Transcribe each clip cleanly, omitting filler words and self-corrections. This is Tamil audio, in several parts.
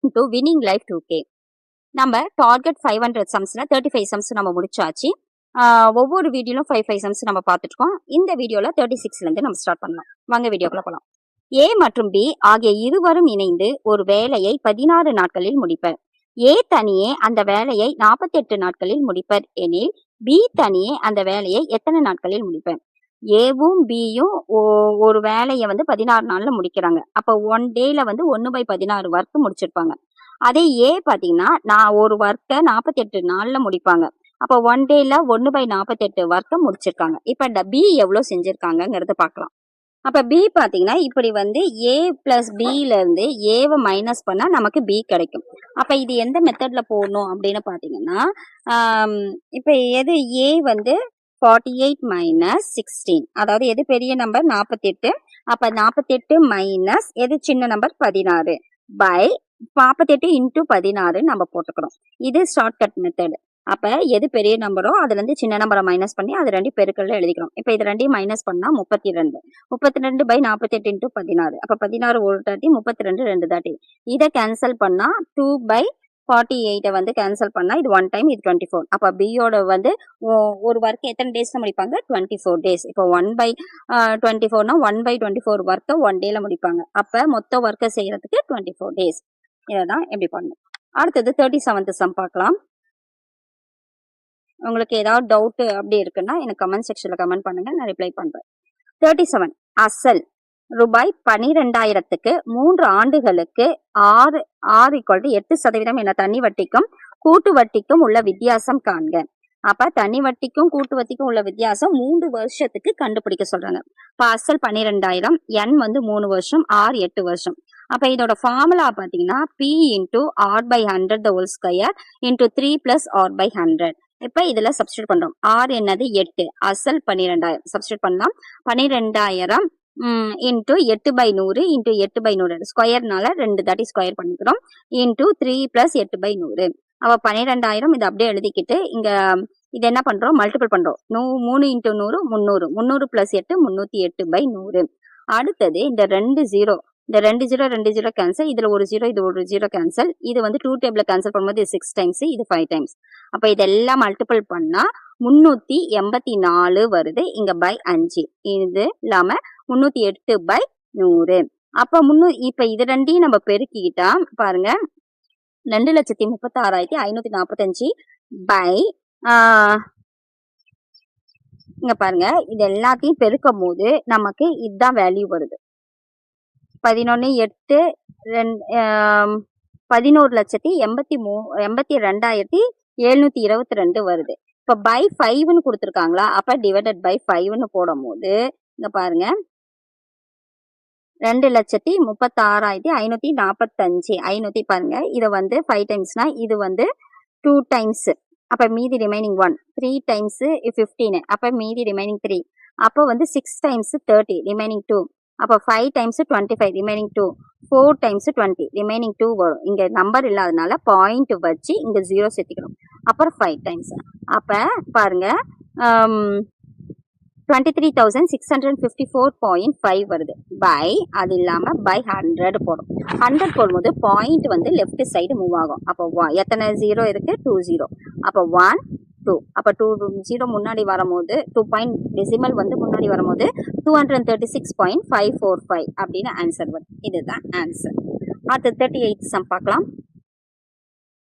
Welcome to winning life 2K. நம்ம டார்கெட் 500 சம்ஸ்ல 35 சம்ஸ் நம்ம முடிச்சாச்சு. ஒவ்வொரு வீடியோலும் 5 சம்ஸ் நம்ம பார்த்துருக்கோம். இந்த வீடியோல 36ல இருந்து நம்ம ஸ்டார்ட் பண்ணலாம். வாங்க வீடியோக்குள்ள போலாம். ஏ மற்றும் பி ஆகிய இருவரும் இணைந்து ஒரு வேலையை 16 நாட்களில் முடிப்பர். ஏ தனியே அந்த வேலையை 48 நாட்களில் முடிப்பர் எனில் பி தனியே அந்த வேலையை எத்தனை நாட்களில் முடிப்பர்? ஏவும் பியும் ஒரு வேலையை 16 நாள்ல முடிக்கிறாங்க. அப்ப 1 டேல 1/16 ஒர்க் முடிச்சிருப்பாங்க. அதே ஏ பாத்தீங்கன்னா நான் ஒரு ஒர்க்கை 48 நாள்ல முடிப்பாங்க. அப்ப 1 டேல 1/48 ஒர்க்கை முடிச்சிருக்காங்க. இப்ப பி எவ்வளவு செஞ்சிருக்காங்கிறத பாக்கலாம். அப்ப பி பாத்தீங்கன்னா இப்படி ஏ பிளஸ் பில இருந்து ஏவை மைனஸ் பண்ணா நமக்கு பி கிடைக்கும். அப்ப இது எந்த மெத்தட்ல போடணும் அப்படின்னு பாத்தீங்கன்னா இப்ப எது ஏ 48 மைனஸ் 16, அதாவது எது பெரிய நம்பர் 48. அப்ப 48 மைனஸ் எது சின்ன நம்பர் 16 பை 48 இன்டூ 16 நம்ம போட்டுக்கிறோம். இது ஷார்ட்கட் மெத்தட். அப்ப எது பெரிய நம்பரோ அதுல இருந்து சின்ன நம்பரை மைனஸ் பண்ணி அது 2 பெருக்கல்ல எழுதிக்கிறோம். இப்ப இது 2 மைனஸ் பண்ணா 32. 32 பை 48 இன்டூ 16. அப்ப 16 ஒரு தாட்டி, 32 2 தாட்டி. இதை கேன்சல் பண்ணா 2 பை 48 கேன்சல் பண்ணா இது 1 டைம், இது 24. அப்ப பியோட ஒரு ஒர்க் எத்தனை டேஸ்ல முடிப்பாங்க? 24 டேஸ். இப்போ 1/24னா 1/24 ஒர்க்கை 1 டேல முடிப்பாங்க. அப்ப மொத்த ஒர்க்கை செய்யறதுக்கு 24 டேஸ். இதான் எப்படி பண்ணணும். அடுத்தது 37th சம் பார்க்கலாம். உங்களுக்கு ஏதாவது டவுட் அப்படி இருக்குன்னா எனக்கு கமெண்ட் செக்ஷன்ல கமெண்ட் பண்ணுங்க, நான் ரிப்ளை பண்றேன். 37 அசல் ரூபாய் 12,000க்கு 3 ஆண்டுகளுக்கு 8% என தனி வட்டிக்கும் கூட்டு வட்டிக்கும் உள்ள வித்தியாசம் காண்க. அப்ப தனி வட்டிக்கும் கூட்டு வட்டிக்கும் உள்ள வித்தியாசம் 3 வருஷத்துக்கு கண்டுபிடிக்க சொல்றாங்க. இப்ப அசல் 12,000, n 3 வருஷம், r 8 வருஷம். அப்ப இதோட ஃபார்முலா பாத்தீங்கன்னா p into r by 100 the whole square into 3 plus r by 100. இப்ப இதுல சப்ஸ்டியூட் பண்றோம். r என்னது 8, அசல் 12,000 சப்ஸ்டியூட் பண்ணலாம். 12,000 இன்டூ 8/100 இன்டூ 8/100 ஸ்கொயர்னால 2 தாட்டி ஸ்கொயர் பண்ணிக்கிறோம். Into 3 plus 8/100. அப்ப 12,000 இதை அப்படியே எழுதிக்கிட்டு இங்க இது என்ன பண்றோம்? மல்டிபிள் பண்றோம். 3 இன்டூ 100 300. 300 பிளஸ் 8 308/100. அடுத்தது இந்த 2 0, இந்த 2 0 கேன்சல், இதுல ஒரு 0 இது ஒரு 0 கேன்சல். இது 2 டேபிள்ல கேன்சல் பண்ணும்போது 6 டைம்ஸ், இது 5 டைம்ஸ். அப்ப இதெல்லாம் மல்டிபிள் பண்ணா 384 வருது. இங்க பை 5. இது இல்லாம 308/100. அப்ப இப்ப இது ரெண்டையும் நம்ம பெருக்கிக்கிட்டா பாருங்க, 2,36,545 பை இங்க பாருங்க, இது எல்லாத்தையும் பெருக்கும் போது நமக்கு இதுதான் வேல்யூ வருது. 11,82,722 வருது. இப்ப பை 5ன்னு கொடுத்துருக்காங்களா, அப்ப டிவைடட் பை 5ன்னு போடும் போது இங்க பாருங்க 2,36,545. 500 பாருங்க, இதை 5 டைம்ஸ்னா இது 2 டைம்ஸ். அப்ப மீதி ரிமைனிங் 1. 3 டைம்ஸ் 15. அப்ப மீதி ரிமைனிங் 3. அப்ப 6 டைம்ஸ் 30 ரிமைனிங் 2. அப்ப 5 டைம்ஸ் 25 ரிமைனிங் 2. 4 டைம்ஸ் 20 ரிமைனிங் 2 வரும். இங்க நம்பர் இல்லாதனால பாயிண்ட் வச்சு இங்க 0 சேர்த்துக்கணும். அப்புறம் 5 டைம்ஸ். அப்ப பாருங்க 23,654.5 வருது. பை அது இல்லாம பை 100 போடும். 100 போடும்போது பாயிண்ட் லெஃப்ட் சைடு மூவ் ஆகும். அப்போ எத்தனை 0 இருக்கு? 2 0. அப்போ 1 2. அப்ப 2 0 முன்னாடி வரும்போது 2 பாயிண்ட் டெசிமல் முன்னாடி வரும்போது 236.545 அப்படின்னு ஆன்சர் வரும். இதுதான் ஆன்சர். அடுத்து 38 சம் பார்க்கலாம்.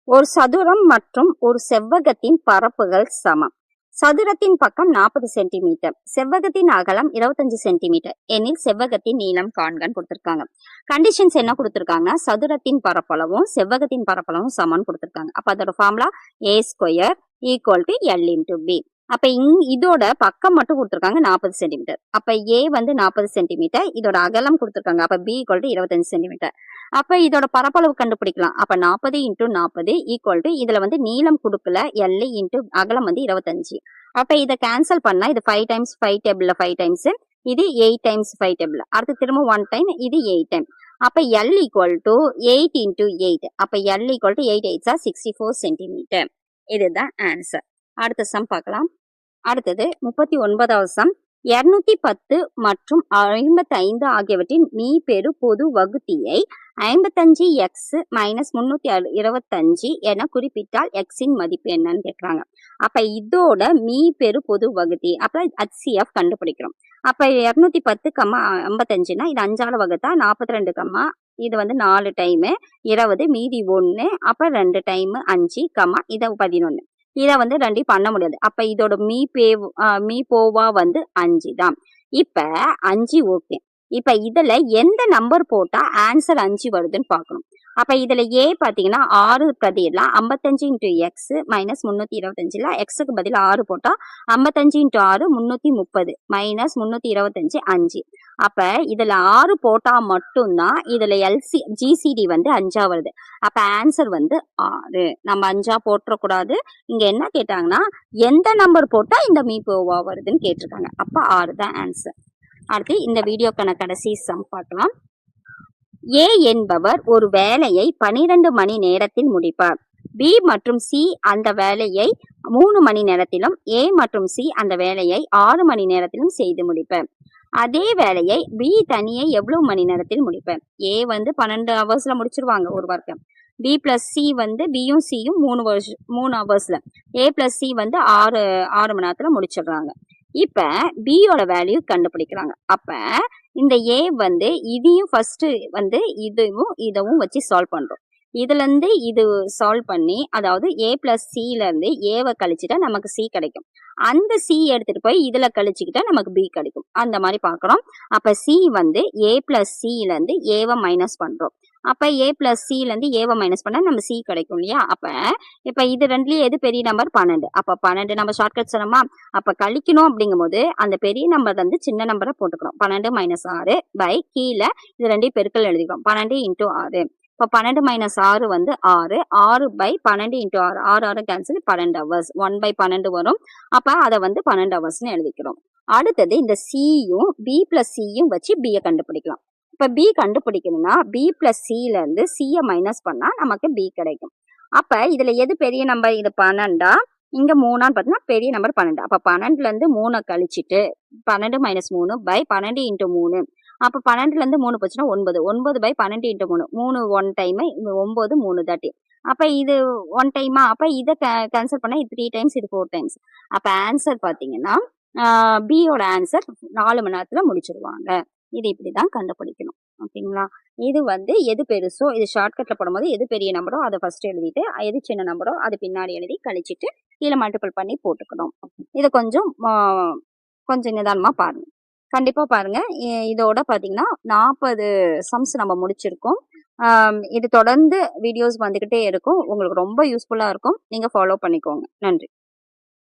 ஒரு சதுரம் மற்றும் ஒரு செவ்வகத்தின் பரப்புகள் சமம். சதுரத்தின் பக்கம் 40 சென்டிமீட்டர், செவ்வகத்தின் அகலம் 25 சென்டிமீட்டர் எனில் செவ்வகத்தின் நீளம் காண்கன்னு கொடுத்திருக்காங்க. கண்டிஷன்ஸ் என்ன கொடுத்திருக்காங்க? சதுரத்தின் பரப்பளவும் செவ்வகத்தின் பரப்பளவும் சமம்னு கொடுத்திருக்காங்க. அப்ப அதோட formula a square equal to l into b. அப்ப இதோட பக்கம் மட்டும் கொடுத்திருக்காங்க 40 சென்டிமீட்டர். அப்ப a 40 சென்டிமீட்டர், இதோட அகலம் கொடுத்திருக்காங்க. அப்ப b ஈக்குவல் டு 25 சென்டிமீட்டர். அப்ப இதோட பரப்பளவு கண்டுபிடிக்கலாம். அப்ப 40 இன்டூ 40 ஈக்குவல் டு இதுல நீளம் கொடுக்கல, l இன்டூ அகலம் 25. அப்ப இதை கேன்சல் பண்ணா இது 5 டைம்ஸ் 5 டேபிள்ல 5 டைம்ஸ், இது 8 டைம்ஸ் 5 டேபிள்ல, அடுத்து திரும்ப 1 டைம், இது 8 டைம். அப்ப l ஈக்குவல் டு 8 இன்டூ 8. அப்ப l ஈக்குவல் டு 8 8 64 சென்டிமீட்டர். இதுதான் ஆன்சர். அடுத்த சம் பார்க்கலாம். அடுத்தது 39வது சம். 210 மற்றும் 55 ஆகியவற்றின் மீப்பெரு பொது வகுத்தியை 55x - 325 என குறிப்பிட்டால் எக்ஸின் மதிப்பு என்னன்னு கேட்குறாங்க. அப்ப இதோட மீப்பெரு பொது வகுத்தி அப்ப HCF கண்டுபிடிக்கிறோம். அப்ப 210, 55னா இது 5ஆல வகுத்தா 42, இது வந்து 4 டைமு 20 மீதி 1, அப்ப 2 டைமு 5, இதை 11. இதை வந்து ரெண்டையும் பண்ண முடியாது. அப்ப இதோட மீ போவா வந்து 5 தான். இப்ப 5 ஓகே. இப்ப இதுல எந்த நம்பர் போட்டா ஆன்சர் 5 வருதுன்னு பார்க்கணும். அப்ப இதுல ஏ பாத்தீங்கன்னா 6 பதிலா 55 × x - 325ல எக்ஸுக்கு பதில் 6 போட்டா 55 × 6 330 - 325 5. அப்ப இதுல 6 போட்டா மட்டும்தான் இதுல ஜிசிடி வந்து 5ஆ வருது. அப்ப ஆன்சர் வந்து 6. நம்ம 5ஆ போட்டுறக்கூடாது. இங்க என்ன கேட்டாங்கன்னா எந்த நம்பர் போட்டா இந்த மீபோவா வருதுன்னு கேட்டிருக்காங்க. அப்ப 6 தான் ஆன்சர். அடுத்து இந்த வீடியோக்கான கடைசி சம் பார்க்கலாம். ஏ என்பவர் ஒரு வேலையை 12 மணி நேரத்தில் முடிப்பார். பி மற்றும் சி அந்த வேலையை 3 மணி நேரத்திலும், ஏ மற்றும் சி அந்த வேலையை 6 மணி நேரத்திலும் செய்து முடிப்பர். அதே வேலையை பி தனியே எவ்வளவு மணி நேரத்தில் முடிப்பர்? ஏ வந்து 12 ஹவர்ஸ்ல முடிச்சிருவாங்க ஒரு ஒர்க்கை. பி பிளஸ் சி வந்து பியும் சியும் 3 ஹவர்ஸ்ல, ஏ பிளஸ் சி வந்து 6 மணி நேரத்துல முடிச்சிடுறாங்க. இப்ப பியோட வேல்யூ கண்டுபிடிக்கிறாங்க. அப்ப இந்த ஏ வந்து இதையும் ஃபர்ஸ்ட் வந்து இதுவும் வச்சு சால்வ் பண்றோம். இதுல இருந்து இது சால்வ் பண்ணி, அதாவது ஏ பிளஸ் சில இருந்து ஏவை கழிச்சுட்டா நமக்கு சி கிடைக்கும். அந்த சி எடுத்துட்டு போய் இதுல கழிச்சுக்கிட்டா நமக்கு பி கிடைக்கும். அந்த மாதிரி பாக்குறோம். அப்ப சி வந்து ஏ பிளஸ் சில இருந்து ஏவை மைனஸ் பண்றோம். அப்ப ஏ பிளஸ் சில இருந்து ஏவை மைனஸ் பண்ணா நம்ம சி கிடைக்கும் இல்லையா? அப்ப இப்ப இது ரெண்டுலயும் எது பெரிய நம்பர்? 12. அப்ப 12 நம்ம ஷார்ட்கட் சொன்னோமா? அப்ப கழிக்கணும் அப்படிங்கும் போது அந்த பெரிய நம்பர் வந்து சின்ன நம்பரை போட்டுக்கிறோம். 12 - 6 பை கீழே இது ரெண்டையும் பெருக்கல் எழுதிக்கிறோம். 12 × 6. இப்ப 12 - 6 வந்து 6. 6 பை 12 × 6. 6 6 cancel 12 hours. 1/12 வரும். அப்ப அதை வந்து 12 ஹவர்ஸ்னு எழுதிக்கிறோம். அடுத்தது இந்த சியும் பி பிளஸ் சியும் வச்சு பியை கண்டுபிடிக்கலாம். இப்ப பி கண்டுபிடிக்கணும்னா பி பிளஸ் சில இருந்து சியை மைனஸ் பண்ணா நமக்கு பி கிடைக்கும். அப்ப இதுல எது பெரிய நம்பர்? இது 12, இங்க 3ஆன்னு பார்த்தீங்கன்னா பெரிய நம்பர் 12. அப்ப 12ல இருந்து 3 கழிச்சிட்டு 12 - 3 பை 12 × 3. அப்ப 12ல இருந்து 3 போச்சுன்னா 9. 9 பை 12 × 3. 3 1 டைம், 9 3 30. அப்ப இது 1 டைமா? அப்ப இதை கேன்சல் பண்ணா 3 டைம்ஸ், இது 4 டைம்ஸ். அப்ப ஆன்சர் பாத்தீங்கன்னா பியோட ஆன்சர் 4 மணி நேரத்துல முடிச்சிருவாங்க. இது இப்படிதான் கண்டுபிடிக்கணும். ஓகேங்களா? இது வந்து எது பெருசோ, இது ஷார்ட்கட்ல போடும்போது எது பெரிய நம்பரோ அதை ஃபர்ஸ்ட் எழுதிட்டு, எது சின்ன நம்பரோ அது பின்னாடி எழுதி கழிச்சிட்டு கீழே மல்டிபிள் பண்ணி போட்டுக்கணும். இதை கொஞ்சம் நிதானமா பாருங்க. கண்டிப்பா பாருங்க. இதோட பாத்தீங்கன்னா 40 சம்ஸ் நம்ம முடிச்சிருக்கோம். இது தொடர்ந்து வீடியோஸ் வந்துகிட்டே இருக்கும். உங்களுக்கு ரொம்ப யூஸ்ஃபுல்லா இருக்கும். நீங்க ஃபாலோ பண்ணிக்கோங்க. நன்றி.